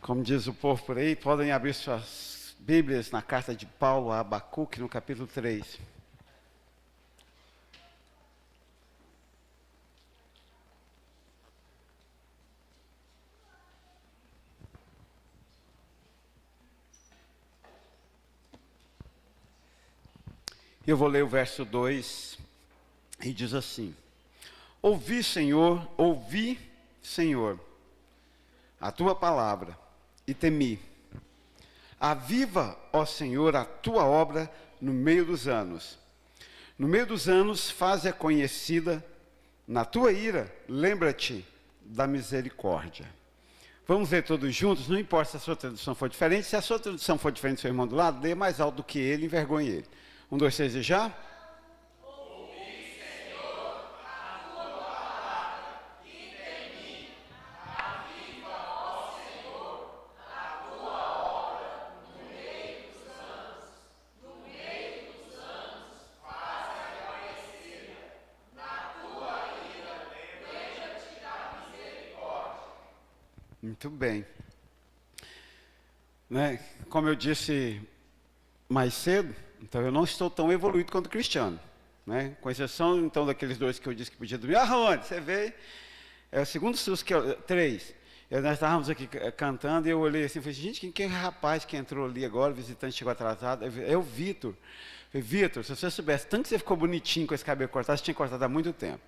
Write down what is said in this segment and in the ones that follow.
Como diz o povo por aí, podem abrir suas Bíblias na carta de Paulo a Abacuque, no capítulo 3. Eu vou ler o verso 2 e diz assim: ouvi, Senhor, a tua palavra e temi. Aviva, ó Senhor, a tua obra no meio dos anos. No meio dos anos, faze-a conhecida. Na tua ira, lembra-te da misericórdia. Vamos ler todos juntos, não importa se a sua tradução for diferente. Se a sua tradução for diferente do seu irmão do lado, lê mais alto do que ele, envergonhe ele. 1, 2, 3 e já? Muito bem. Né? Como eu disse mais cedo, então eu não estou tão evoluído quanto o Cristiano. Né? Com exceção, então, daqueles dois que eu disse que podia dormir. Ah, Rony, você vê, é o segundo susto que eu... 3. Nós estávamos aqui cantando e eu olhei assim e falei, gente, quem é o rapaz que entrou ali agora, o visitante chegou atrasado? É o Vitor. Eu falei, Vitor, se você soubesse tanto que você ficou bonitinho com esse cabelo cortado, você tinha cortado há muito tempo.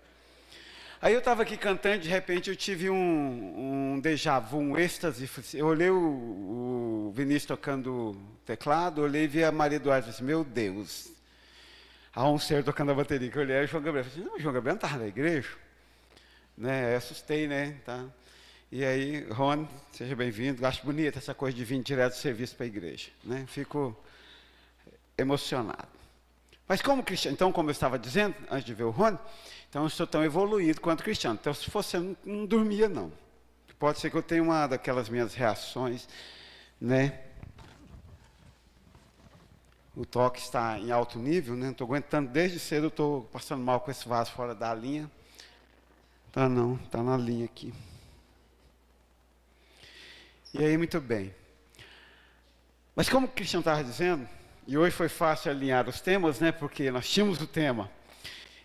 Aí eu estava aqui cantando, de repente eu tive um déjà vu, um êxtase. Eu olhei o Vinícius tocando teclado, olhei e vi a Maria Eduarda e disse, meu Deus, há um ser tocando a bateria. Que eu olhei e o João Gabriel falei, não, o João Gabriel não estava na igreja? Né? Eu assustei, né? Tá? E aí, Rony, seja bem-vindo. Acho bonita essa coisa de vir direto do serviço para a igreja. Né? Fico emocionado. Mas como Cristiano, então, como eu estava dizendo, antes de ver o Rony, então eu sou tão evoluído quanto o Cristiano. Então, se fosse, eu não dormia, não. Pode ser que eu tenha uma daquelas minhas reações, né? O toque está em alto nível, né? Não estou aguentando, desde cedo eu estou passando mal com esse vaso fora da linha. Tá não, está na linha aqui. E aí, muito bem. Mas como o Cristiano estava dizendo, e hoje foi fácil alinhar os temas, né? Porque nós tínhamos o tema.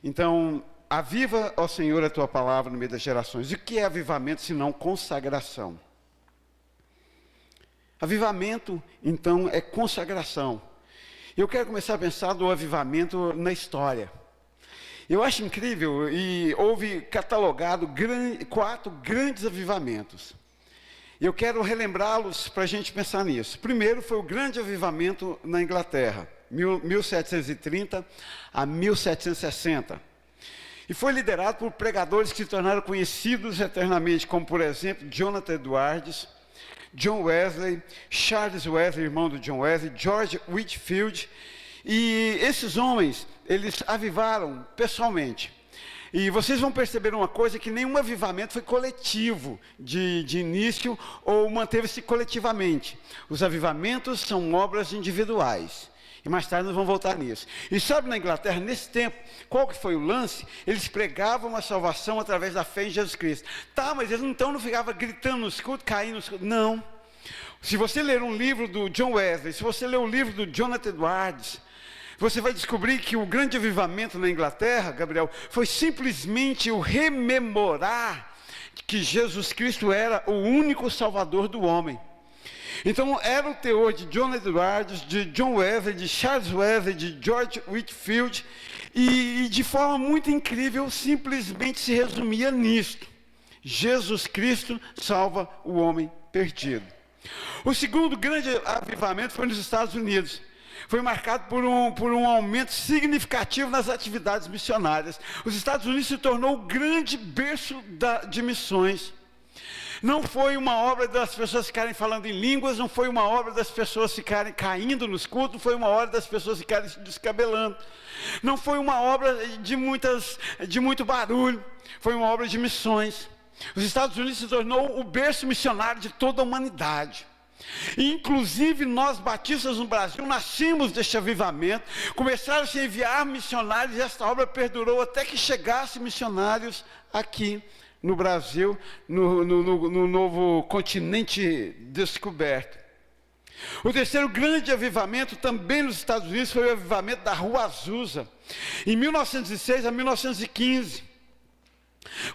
Então, aviva, ó Senhor, a tua palavra no meio das gerações. E o que é avivamento, senão consagração? Avivamento, então, é consagração. Eu quero começar a pensar do avivamento na história. Eu acho incrível, e houve catalogado 4 grandes avivamentos. Eu quero relembrá-los para a gente pensar nisso. Primeiro foi o grande avivamento na Inglaterra, 1730 a 1760. E foi liderado por pregadores que se tornaram conhecidos eternamente, como, por exemplo, Jonathan Edwards, John Wesley, Charles Wesley, irmão do John Wesley, George Whitefield. E esses homens, eles avivaram pessoalmente. E vocês vão perceber uma coisa, que nenhum avivamento foi coletivo de início ou manteve-se coletivamente. Os avivamentos são obras individuais. E mais tarde nós vamos voltar nisso. E sabe, na Inglaterra, nesse tempo, qual que foi o lance? Eles pregavam a salvação através da fé em Jesus Cristo. Tá, mas eles então não ficavam gritando nos cultos, caindo nos cultos. Não. Se você ler um livro do John Wesley, se você ler o livro do Jonathan Edwards, você vai descobrir que o grande avivamento na Inglaterra, Gabriel, foi simplesmente o rememorar que Jesus Cristo era o único Salvador do homem. Então, era o teor de John Edwards, de John Wesley, de Charles Wesley, de George Whitefield, e de forma muito incrível, simplesmente se resumia nisto: Jesus Cristo salva o homem perdido. O segundo grande avivamento foi nos Estados Unidos. Foi marcado por um aumento significativo nas atividades missionárias. Os Estados Unidos se tornou o grande berço de missões. Não foi uma obra das pessoas ficarem falando em línguas, não foi uma obra das pessoas ficarem caindo nos cultos, não foi uma obra das pessoas ficarem se descabelando. Não foi uma obra de muito barulho, foi uma obra de missões. Os Estados Unidos se tornou o berço missionário de toda a humanidade. E, inclusive, nós batistas no Brasil nascemos deste avivamento, começaram a enviar missionários, e esta obra perdurou até que chegassem missionários aqui no Brasil, no novo continente descoberto. O terceiro grande avivamento, também nos Estados Unidos, foi o avivamento da Rua Azusa, em 1906 a 1915.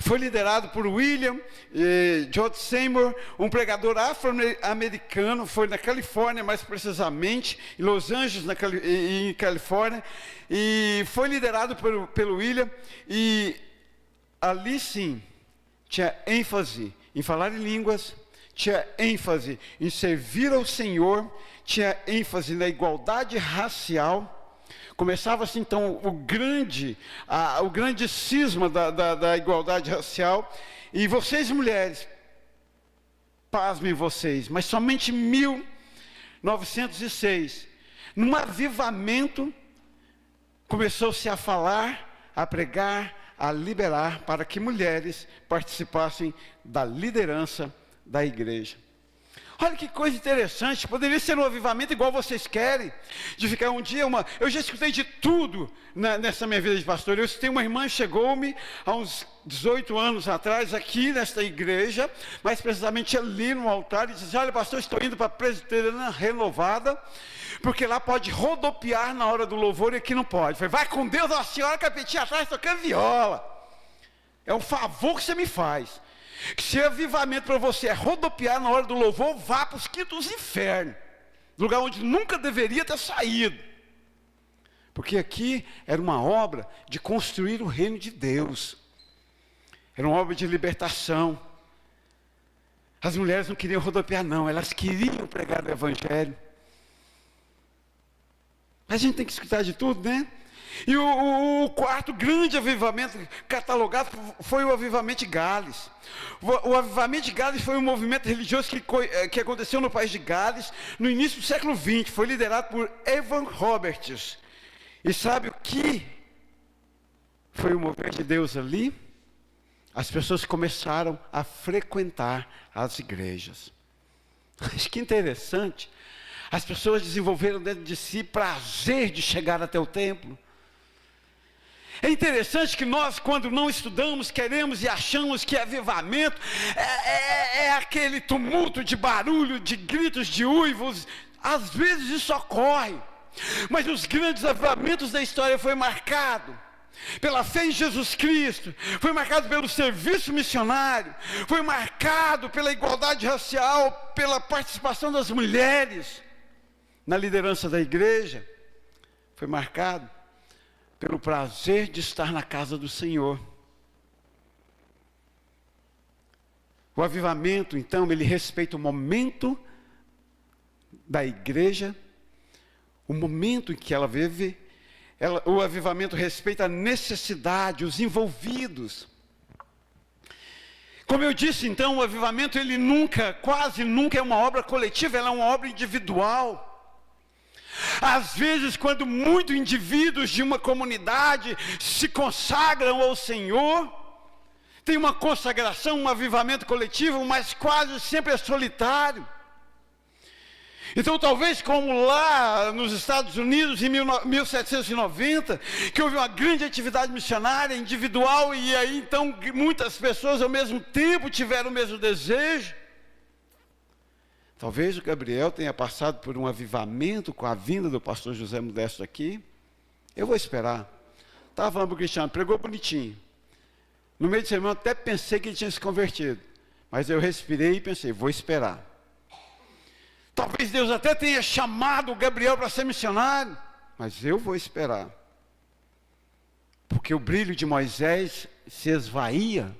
Foi liderado por William George Seymour, um pregador afro-americano. Foi na Califórnia, mais precisamente, em Los Angeles, em Califórnia, e foi liderado pelo William, e ali sim, tinha ênfase em falar em línguas, tinha ênfase em servir ao Senhor, tinha ênfase na igualdade racial. Começava-se então o grande cisma da igualdade racial. E vocês, mulheres, pasmem vocês, mas somente em 1906, num avivamento, começou-se a falar, a pregar, a liberar para que mulheres participassem da liderança da igreja. Olha que coisa interessante, poderia ser um avivamento igual vocês querem, de ficar um dia eu já escutei de tudo nessa minha vida de pastor. Eu escutei uma irmã, chegou-me há uns 18 anos atrás, aqui nesta igreja, mais precisamente ali no altar, e disse: olha, pastor, estou indo para a Presbiteriana Renovada, porque lá pode rodopiar na hora do louvor e aqui não pode. Eu falei: vai com Deus, a senhora capetinha atrás tocando viola. É um favor que você me faz. Que se avivamento para você é rodopiar na hora do louvor, vá para os quintos infernos, lugar onde nunca deveria ter saído. Porque aqui era uma obra de construir o reino de Deus, era uma obra de libertação. As mulheres não queriam rodopiar não, elas queriam pregar o evangelho. Mas a gente tem que escutar de tudo, né? E o quarto grande avivamento catalogado foi o avivamento de Gales. O avivamento de Gales foi um movimento religioso que aconteceu no país de Gales no início do século XX. Foi liderado por Evan Roberts. E sabe o que foi o mover de Deus ali? As pessoas começaram a frequentar as igrejas. Mas que interessante. As pessoas desenvolveram dentro de si prazer de chegar até o templo. É interessante que nós, quando não estudamos, queremos e achamos que avivamento é aquele tumulto de barulho, de gritos, de uivos. Às vezes isso ocorre, mas os grandes avivamentos da história foi marcado pela fé em Jesus Cristo, foi marcado pelo serviço missionário, foi marcado pela igualdade racial, pela participação das mulheres na liderança da igreja, foi marcado pelo prazer de estar na casa do Senhor. O avivamento, então, ele respeita o momento da igreja, o momento em que ela vive. O avivamento respeita a necessidade, os envolvidos. Como eu disse, então, o avivamento, ele quase nunca é uma obra coletiva, ela é uma obra individual. Às vezes, quando muitos indivíduos de uma comunidade se consagram ao Senhor, tem uma consagração, um avivamento coletivo, mas quase sempre é solitário. Então, talvez como lá nos Estados Unidos, em 1790, que houve uma grande atividade missionária individual, e aí então muitas pessoas ao mesmo tempo tiveram o mesmo desejo. Talvez o Gabriel tenha passado por um avivamento com a vinda do pastor José Modesto aqui. Eu vou esperar. Estava falando para o Cristiano, pregou bonitinho. No meio de semana até pensei que ele tinha se convertido. Mas eu respirei e pensei, vou esperar. Talvez Deus até tenha chamado o Gabriel para ser missionário. Mas eu vou esperar. Porque o brilho de Moisés se esvaía.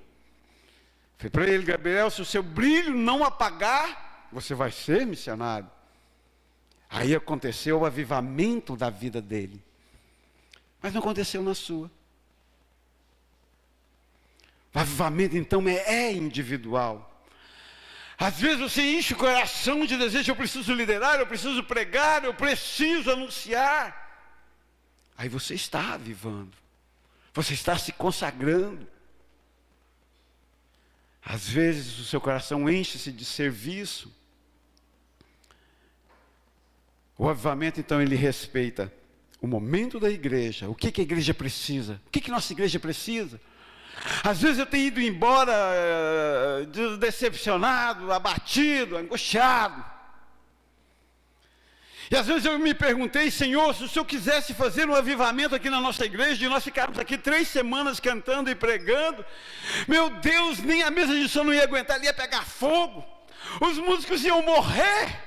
Falei para ele: Gabriel, se o seu brilho não apagar, você vai ser missionário. Aí aconteceu o avivamento da vida dele. Mas não aconteceu na sua. O avivamento, então, é individual. Às vezes você enche o coração de desejo: eu preciso liderar, eu preciso pregar, eu preciso anunciar. Aí você está avivando. Você está se consagrando. Às vezes o seu coração enche-se de serviço. O avivamento, então, ele respeita o momento da igreja. O que a igreja precisa? O que nossa igreja precisa? Às vezes eu tenho ido embora decepcionado, abatido, angustiado. E às vezes eu me perguntei, Senhor, se o Senhor quisesse fazer um avivamento aqui na nossa igreja, e nós ficarmos aqui 3 semanas cantando e pregando, meu Deus, nem a mesa de som não ia aguentar, ele ia pegar fogo, os músicos iam morrer,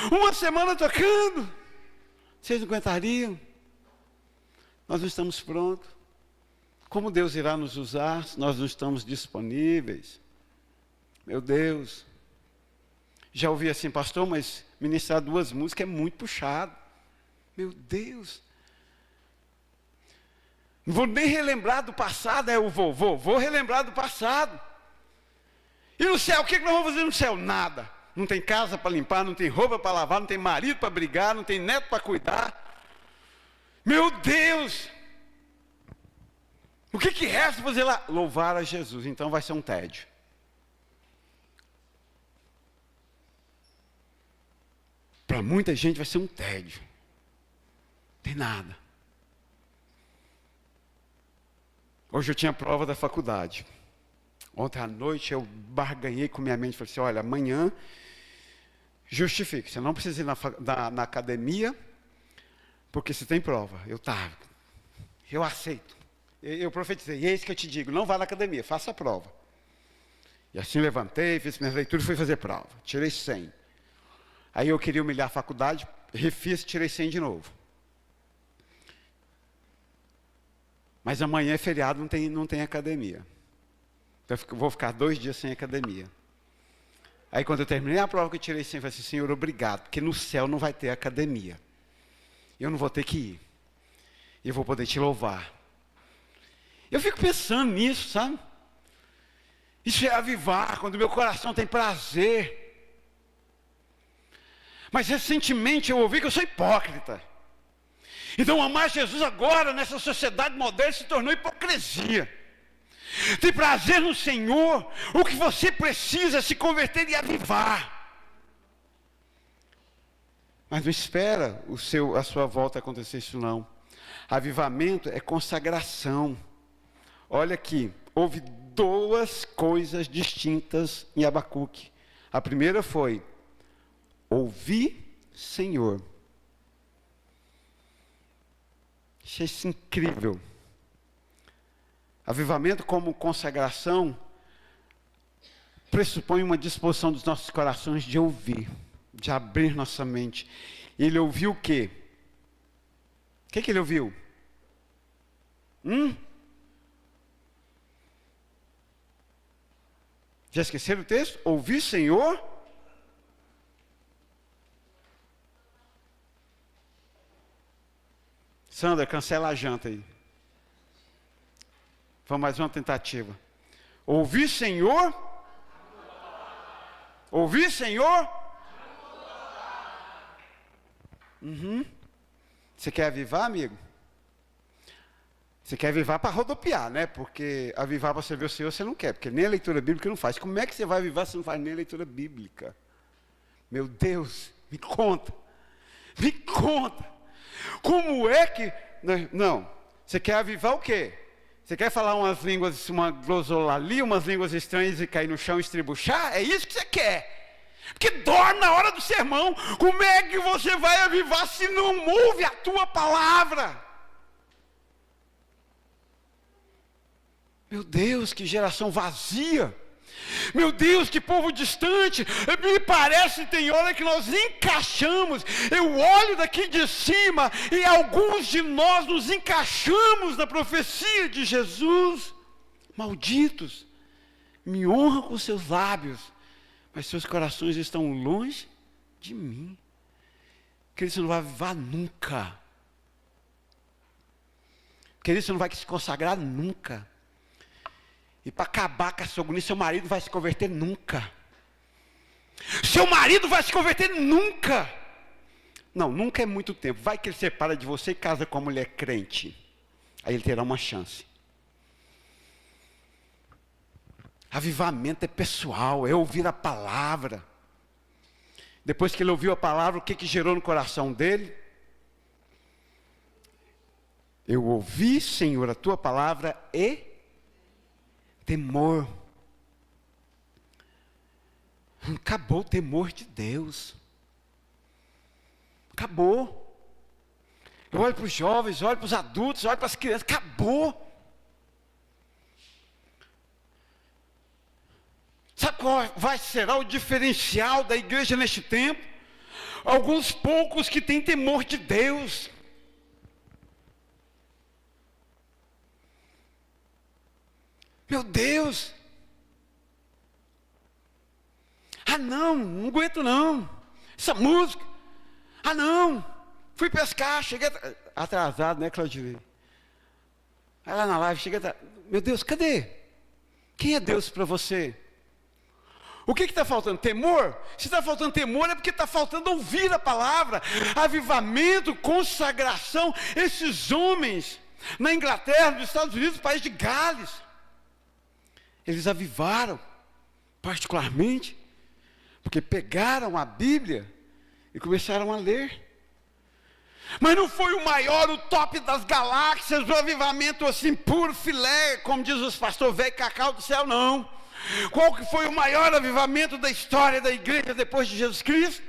1 semana tocando, vocês não aguentariam? Nós não estamos prontos. Como Deus irá nos usar se nós não estamos disponíveis? Meu Deus. Já ouvi assim, pastor, mas ministrar 2 músicas é muito puxado. Meu Deus. Não vou nem relembrar do passado, eu vou relembrar do passado. E no céu, o que nós vamos fazer no céu? Nada. Não tem casa para limpar, não tem roupa para lavar, não tem marido para brigar, não tem neto para cuidar. Meu Deus. O que resta fazer lá? Louvar a Jesus. Então vai ser um tédio. Para muita gente vai ser um tédio. Não tem nada. Hoje eu tinha prova da faculdade. Ontem à noite eu barganhei com minha mente. Falei assim, olha, amanhã justifique. Você não precisa ir na academia, porque você tem prova. Eu aceito. Eu profetizei, eis que eu te digo, não vá na academia, faça a prova. E assim levantei, fiz minhas leituras e fui fazer prova. Tirei 100. Aí eu queria humilhar a faculdade, refiz e tirei 100 de novo. Mas amanhã é feriado, não tem academia. Então eu vou ficar 2 dias sem academia. Aí quando eu terminei a prova que eu tirei 100, eu falei assim, Senhor, obrigado, porque no céu não vai ter academia. Eu não vou ter que ir. E eu vou poder te louvar. Eu fico pensando nisso, sabe? Isso é avivar, quando meu coração tem prazer. Mas recentemente eu ouvi que eu sou hipócrita. Então amar Jesus agora, nessa sociedade moderna, se tornou hipocrisia. Tem prazer no Senhor, o que você precisa é se converter e avivar. Mas não espera a sua volta acontecer isso não. Avivamento é consagração. Olha aqui, houve 2 coisas distintas em Abacuque. A primeira foi, ouvi, Senhor. Achei isso incrível. Avivamento como consagração pressupõe uma disposição dos nossos corações de ouvir, de abrir nossa mente. Ele ouviu o quê? O que ele ouviu? Já esqueceram o texto? Ouvi, Senhor. Sandra, cancela a janta aí. Vamos mais uma tentativa. Ouvi, Senhor. Ouvi, Senhor. Você quer avivar, amigo? Você quer avivar para rodopiar, né? Porque avivar para servir o Senhor você não quer, porque nem a leitura bíblica não faz. Como é que você vai avivar se não faz nem a leitura bíblica? Meu Deus, me conta. Me conta. Como é que... Não, você quer avivar o quê? Você quer falar umas línguas, uma glosolalia, umas línguas estranhas e cair no chão e estribuchar? É isso que você quer. Porque dorme na hora do sermão. Como é que você vai avivar se não ouve a tua palavra? Meu Deus, que geração vazia. Meu Deus, que povo distante. Me parece, tem hora que nós encaixamos. Eu olho daqui de cima e alguns de nós nos encaixamos na profecia de Jesus. Malditos, me honram com seus lábios, mas seus corações estão longe de mim. Querido, você não vai avivar nunca. Querido, você não vai se consagrar nunca. E para acabar com a sua agonia, seu marido vai se converter nunca. Seu marido vai se converter nunca. Não, nunca é muito tempo. Vai que ele separa de você e casa com uma mulher crente. Aí ele terá uma chance. Avivamento é pessoal, é ouvir a palavra. Depois que ele ouviu a palavra, o que gerou no coração dele? Eu ouvi, Senhor, a tua palavra e Temor. Acabou o temor de Deus. Acabou. Eu olho para os jovens, olho para os adultos, olho para as crianças. Acabou. Sabe qual será o diferencial da igreja neste tempo? Alguns poucos que têm temor de Deus. Meu Deus. Ah não aguento não. Essa música. Ah não, fui pescar, cheguei atrasado, né, Claudinei? Vai lá na live, cheguei atrasado. Meu Deus, cadê? Quem é Deus para você? O que está faltando? Temor? Se está faltando temor é porque está faltando ouvir a palavra, avivamento, consagração. Esses homens, na Inglaterra, nos Estados Unidos, no país de Gales, eles avivaram, particularmente, porque pegaram a Bíblia e começaram a ler. Mas não foi o maior, o top das galáxias, o avivamento assim, puro filé, como diz os pastores, velho cacau do céu, não. Qual que foi o maior avivamento da história da igreja depois de Jesus Cristo?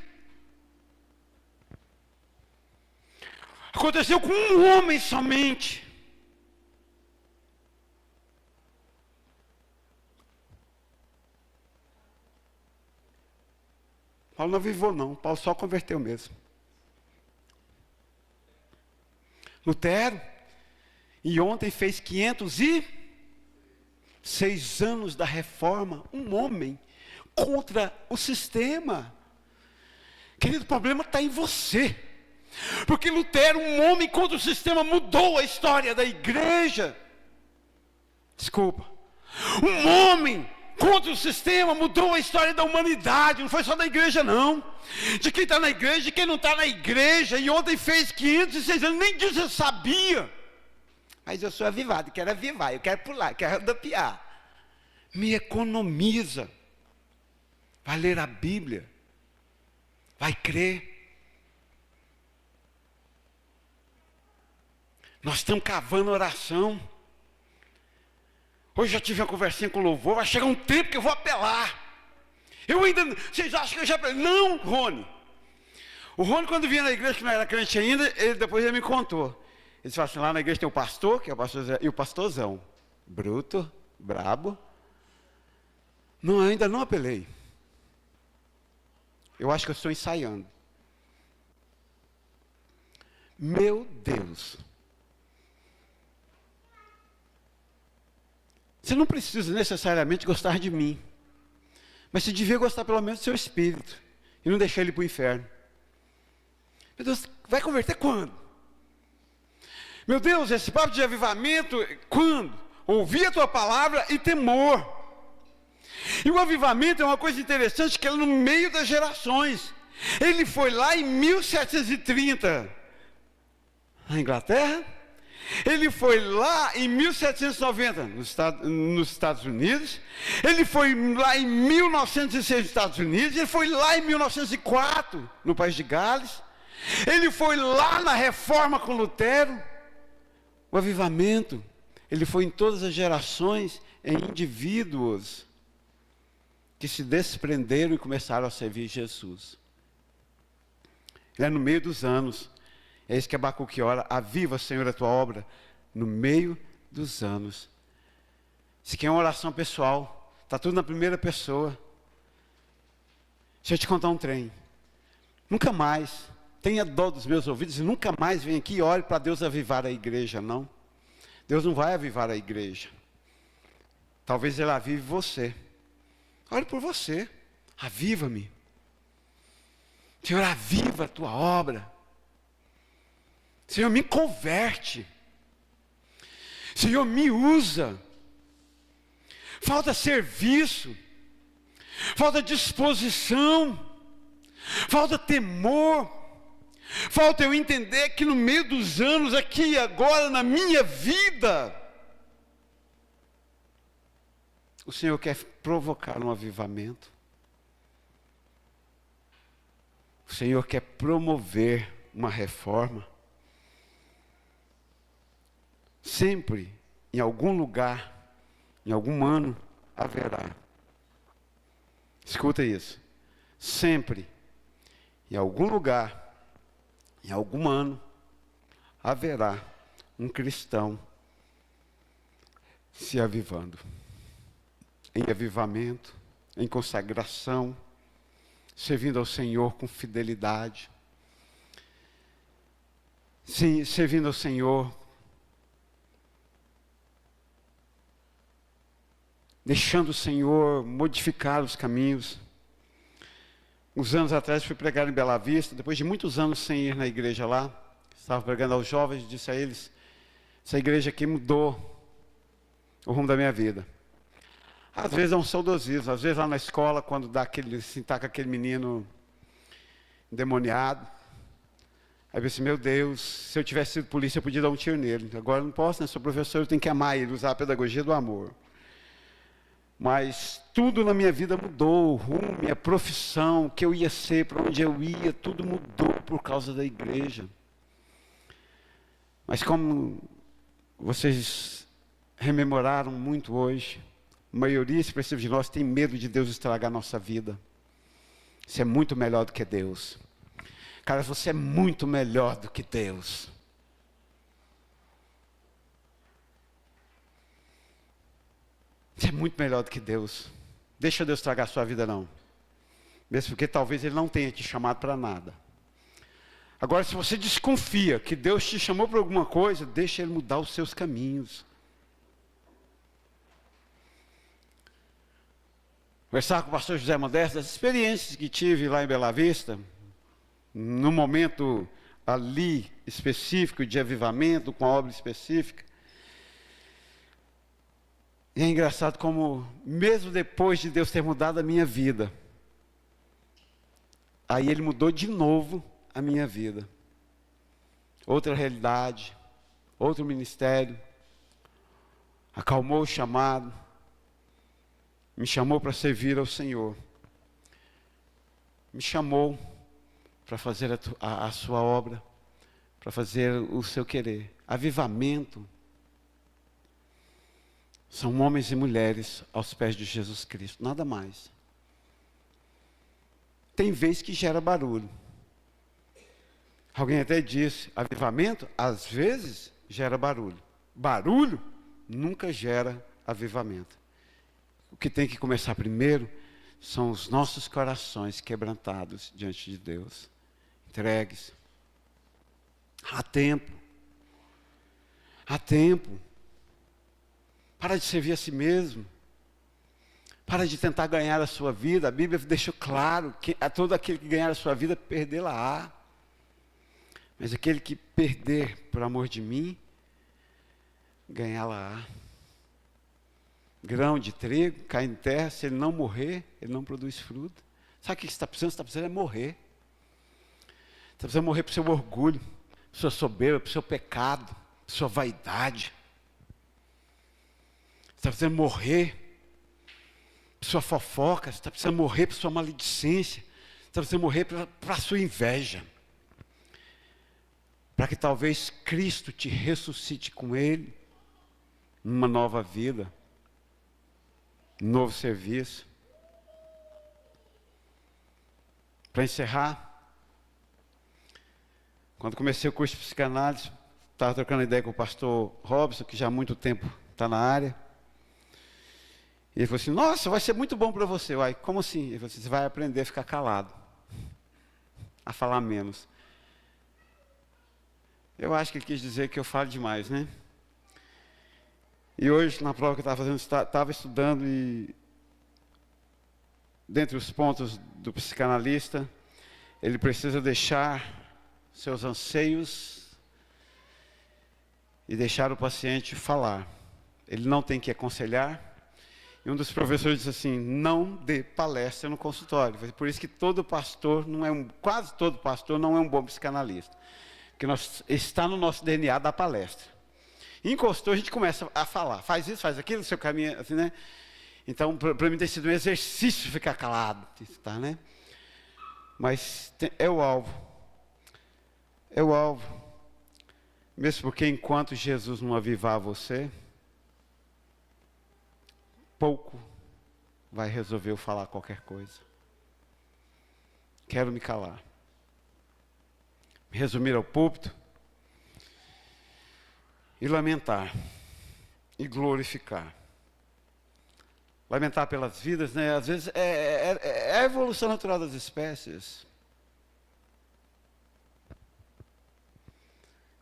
Aconteceu com um homem somente. Paulo não avivou não, Paulo só converteu mesmo. Lutero, e ontem fez 506 anos da reforma, um homem contra o sistema. Querido, o problema está em você, porque Lutero, um homem contra o sistema, mudou a história da igreja. Desculpa, um homem contra o sistema mudou a história da humanidade, não foi só da igreja não, de quem está na igreja, de quem não está na igreja. E ontem fez 506 anos, nem disso eu sabia, mas eu sou avivado, quero avivar, eu quero pular, quero rodopiar. Me economiza, vai ler a Bíblia, vai crer. Nós estamos cavando oração. Hoje já tive uma conversinha com o louvor, vai chegar um tempo que eu vou apelar. Eu ainda, vocês acham que eu já apelei? Não, Rony. O Rony, quando vinha na igreja, que não era crente ainda, depois ele me contou. Ele falou assim, lá na igreja tem o pastor, que é o pastor Zé, e o pastorzão. Bruto, brabo. Não, ainda não apelei. Eu acho que eu estou ensaiando. Meu Deus. Você não precisa necessariamente gostar de mim, mas você devia gostar pelo menos do seu espírito, e não deixar ele para o inferno. Meu Deus, vai converter quando? Meu Deus, esse papo de avivamento, quando? Ouvir a tua palavra e temor. E o avivamento é uma coisa interessante, que é no meio das gerações. Ele foi lá em 1730, na Inglaterra. Ele foi lá em 1790 nos Estados Unidos. Ele foi lá em 1906 nos Estados Unidos. Ele foi lá em 1904 no país de Gales. Ele foi lá na reforma com Lutero. O avivamento, ele foi em todas as gerações, em indivíduos que se desprenderam e começaram a servir Jesus. Ele é no meio dos anos. É isso que Abacuque ora: aviva, Senhor, a tua obra no meio dos anos. Se quer uma oração pessoal, está tudo na primeira pessoa. Deixa eu te contar um trem. Nunca mais, tenha dó dos meus ouvidos, e nunca mais venha aqui e ore para Deus avivar a igreja, não. Deus não vai avivar a igreja. Talvez Ele avive você. Ore por você. Aviva-me. Senhor, aviva a tua obra. Senhor, me converte. Senhor, me usa. Falta serviço, falta disposição, falta temor, falta eu entender que no meio dos anos, aqui e agora, na minha vida, o Senhor quer provocar um avivamento. O Senhor quer promover uma reforma. Sempre, em algum lugar, em algum ano haverá. Escuta isso. Sempre, em algum lugar, em algum ano, haverá um cristão se avivando. Em avivamento, em consagração, servindo ao Senhor com fidelidade. Sim, servindo ao Senhor, deixando o Senhor modificar os caminhos. Uns anos atrás fui pregar em Bela Vista, depois de muitos anos sem ir na igreja lá, estava pregando aos jovens e disse a eles: essa igreja aqui mudou o rumo da minha vida. Às vezes é um saudosismo, às vezes lá na escola, quando dá aquele, se taca aquele menino endemoniado, aí eu pensei, meu Deus, se eu tivesse sido polícia eu podia dar um tiro nele. Agora eu não posso, né? Sou professor, eu tenho que amar ele, usar a pedagogia do amor. Mas tudo na minha vida mudou, o rumo, minha profissão, o que eu ia ser, para onde eu ia, tudo mudou por causa da igreja. Mas como vocês rememoraram muito hoje, a maioria expressiva de nós tem medo de Deus estragar a nossa vida. Você é muito melhor do que Deus. Cara, você é muito melhor do que Deus. Você é muito melhor do que Deus. Deixa Deus estragar a sua vida, não. Mesmo porque talvez Ele não tenha te chamado para nada. Agora, se você desconfia que Deus te chamou para alguma coisa, deixa Ele mudar os seus caminhos. Conversar com o pastor José Modesto, das experiências que tive lá em Bela Vista, no momento ali específico de avivamento, com a obra específica. E é engraçado como, mesmo depois de Deus ter mudado a minha vida, aí Ele mudou de novo a minha vida. Outra realidade, outro ministério, acalmou o chamado, me chamou para servir ao Senhor, me chamou para fazer a sua obra, para fazer o seu querer. Avivamento são homens e mulheres aos pés de Jesus Cristo, nada mais. Tem vez que gera barulho. Alguém até disse, avivamento às vezes gera barulho. Barulho nunca gera avivamento. O que tem que começar primeiro são os nossos corações quebrantados diante de Deus, entregues. Há tempo. Há tempo. Para de servir a si mesmo. Para de tentar ganhar a sua vida. A Bíblia deixou claro que a todo aquele que ganhar a sua vida, perdê-la-á. Mas aquele que perder por amor de mim, ganhá-la-á. Grão de trigo cai em terra, se ele não morrer, ele não produz fruto. Sabe o que você está precisando? Você está precisando é morrer. Você está precisando morrer para o seu orgulho, para a sua soberba, para o seu pecado, para a sua vaidade. Você está precisando morrer para a sua fofoca, você está precisando morrer para a sua maledicência, você está precisando morrer para a sua inveja. Para que talvez Cristo te ressuscite com Ele, numa nova vida, um novo serviço. Para encerrar, quando comecei o curso de psicanálise, estava trocando ideia com o pastor Robson, que já há muito tempo está na área. E ele falou assim, nossa, vai ser muito bom para você. Uai, como assim? Ele falou assim, você vai aprender a ficar calado, a falar menos. Eu acho que ele quis dizer que eu falo demais, né? E hoje, na prova que eu estava fazendo, estava estudando e, dentre os pontos do psicanalista, ele precisa deixar seus anseios e deixar o paciente falar. Ele não tem que aconselhar. E um dos professores disse assim, não dê palestra no consultório. Por isso que todo pastor, quase todo pastor não é um bom psicanalista. Porque está no nosso DNA da palestra. Encostou, a gente começa a falar. Faz isso, faz aquilo, seu caminho, assim, né? Então, para mim tem sido um exercício ficar calado, tá, né? Mas é o alvo. É o alvo. Mesmo porque enquanto Jesus não avivar você, pouco vai resolver eu falar qualquer coisa. Quero me calar. Me resumir ao púlpito e lamentar e glorificar. Lamentar pelas vidas, né? Às vezes é a evolução natural das espécies.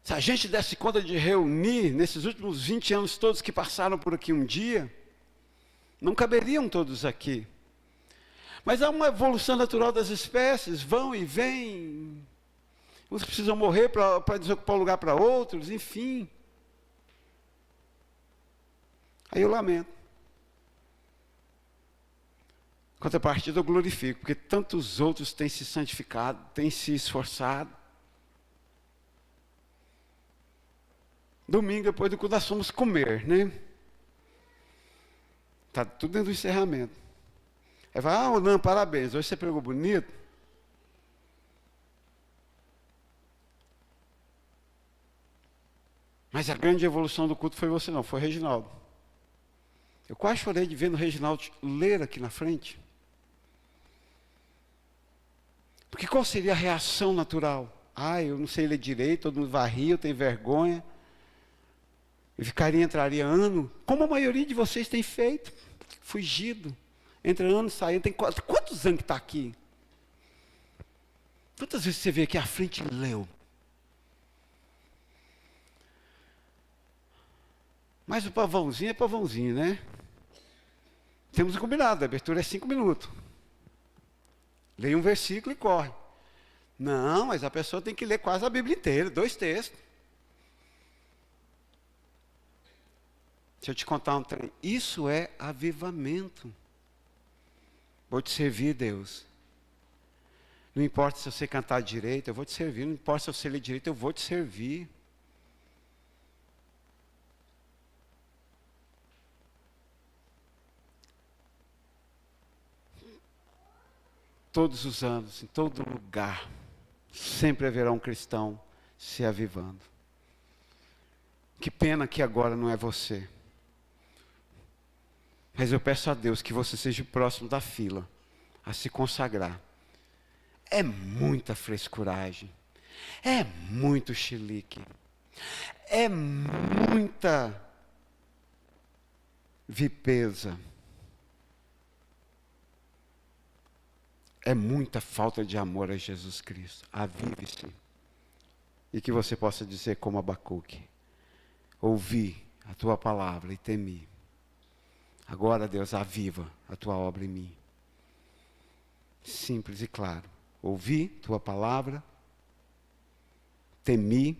Se a gente desse conta de reunir nesses últimos 20 anos todos que passaram por aqui um dia, não caberiam todos aqui. Mas há uma evolução natural das espécies, vão e vêm. Uns precisam morrer para desocupar o lugar para outros, enfim. Aí eu lamento. Contrapartida eu glorifico, porque tantos outros têm se santificado, têm se esforçado. Domingo, depois do culto, nós fomos comer, né? Está tudo dentro do encerramento. Aí fala, não, parabéns, hoje você pregou bonito. Mas a grande evolução do culto foi você não, foi o Reginaldo. Eu quase chorei de ver o Reginaldo ler aqui na frente. Porque qual seria a reação natural? Eu não sei ler direito, todo mundo varria, eu tenho vergonha. Eu entraria ano, como a maioria de vocês tem feito, fugido. Entra ano, saindo, tem quantos anos que está aqui? Quantas vezes você veio aqui à frente e leu? Mas o pavãozinho é pavãozinho, né? Temos um combinado, a abertura é 5 minutos. Leia um versículo e corre. Não, mas a pessoa tem que ler quase a Bíblia inteira, 2 textos. Deixa eu te contar um trem. Isso é avivamento. Vou te servir, Deus. Não importa se você cantar direito, eu vou te servir. Não importa se você ler direito, eu vou te servir. Todos os anos, em todo lugar, sempre haverá um cristão se avivando. Que pena que agora não é você. Mas eu peço a Deus que você seja o próximo da fila a se consagrar. É muita frescuragem. É muito chilique. É muita vipeza. É muita falta de amor a Jesus Cristo. Avive-se. E que você possa dizer como Abacuque: ouvi a tua palavra e temi. Agora, Deus, aviva a tua obra em mim. Simples e claro. Ouvi tua palavra, temi,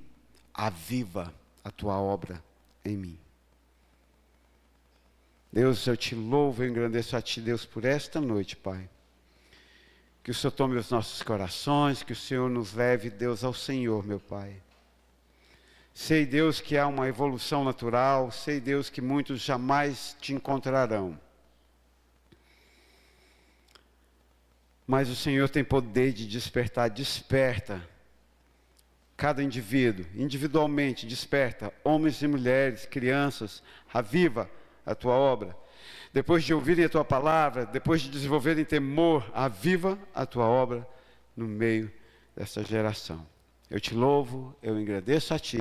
aviva a tua obra em mim. Deus, eu te louvo e engrandeço a ti, Deus, por esta noite, Pai. Que o Senhor tome os nossos corações, que o Senhor nos leve, Deus, ao Senhor, meu Pai. Sei, Deus, que há uma evolução natural, sei, Deus, que muitos jamais te encontrarão. Mas o Senhor tem poder de despertar, desperta cada indivíduo, individualmente desperta, homens e mulheres, crianças, aviva a tua obra. Depois de ouvirem a tua palavra, depois de desenvolverem temor, aviva a tua obra no meio dessa geração. Eu te louvo, eu agradeço a ti.